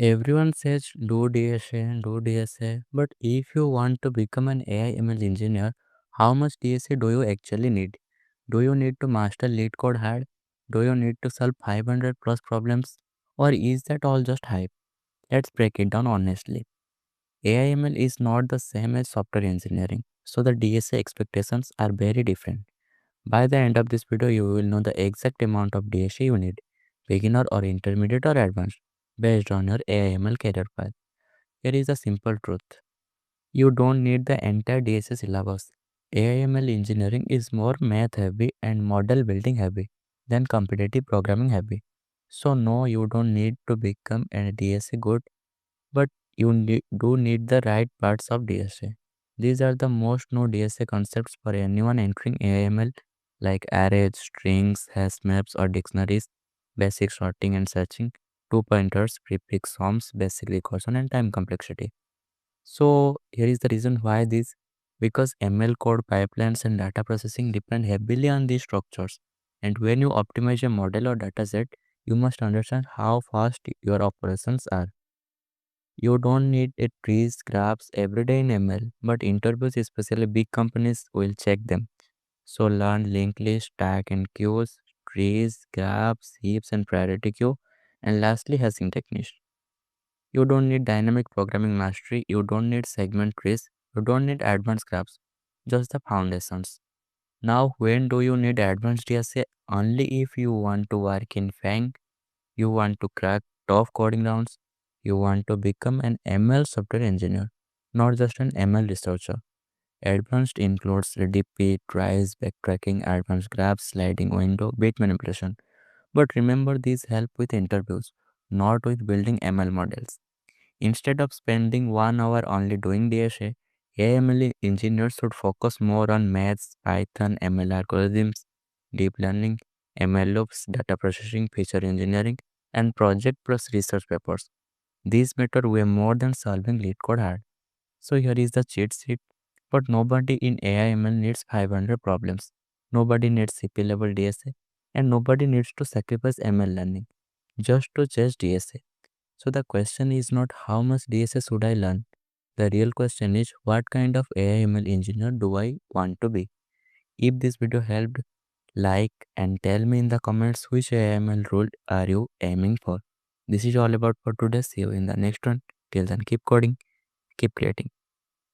Everyone says do DSA, do DSA, but if you want to become an AI ML engineer, how much DSA do you actually need? Do you need to master LeetCode hard? Do you need to solve 500 plus problems? Or is that all just hype? Let's break it down honestly. AI ML is not the same as software engineering, so the DSA expectations are very different. By the end of this video, you will know the exact amount of DSA you need, beginner or intermediate or advanced, based on your AI ML career path. Here is a simple truth. You don't need the entire DSA syllabus. AI/ML engineering is more math heavy and model building heavy than competitive programming heavy. So no, you don't need to become a DSA good, but do need the right parts of DSA. These are the most known DSA concepts for anyone entering AI/ML, like arrays, strings, hash maps or dictionaries, basic sorting and searching, two pointers, prefix sums, basic recursion and time complexity. So here is the reason why this, because ML code pipelines and data processing depend heavily on these structures. And when you optimize a model or dataset, you must understand how fast your operations are. You don't need a trees graphs every day in ML, but interviews, especially big companies, will check them. So learn linked list, tag and queues, trees, graphs, heaps and priority queue, and lastly hashing techniques. You don't need dynamic programming mastery, you don't need segment trees, you don't need advanced graphs, just the foundations. Now, when do you need advanced DSA? Only if you want to work in FANG, you want to crack tough coding rounds, you want to become an ML software engineer, not just an ML researcher. Advanced includes repeat, tries, backtracking, advanced graphs, sliding window, bit manipulation. But remember, these help with interviews, not with building ML models. Instead of spending 1 hour only doing DSA, AML engineers should focus more on maths, Python, ML algorithms, deep learning, ML loops, data processing, feature engineering, and project plus research papers. These matter way more than solving lead code hard. So here is the cheat sheet. But nobody in AI/ML needs 500 problems. Nobody needs CP level DSA, and nobody needs to sacrifice ML learning just to chase DSA. So the question is not how much DSA should I learn. The real question is what kind of AI/ML engineer do I want to be. If this video helped, like and tell me in the comments which AI/ML role are you aiming for. This is all about for today. See you in the next one. Till then, keep coding, keep creating.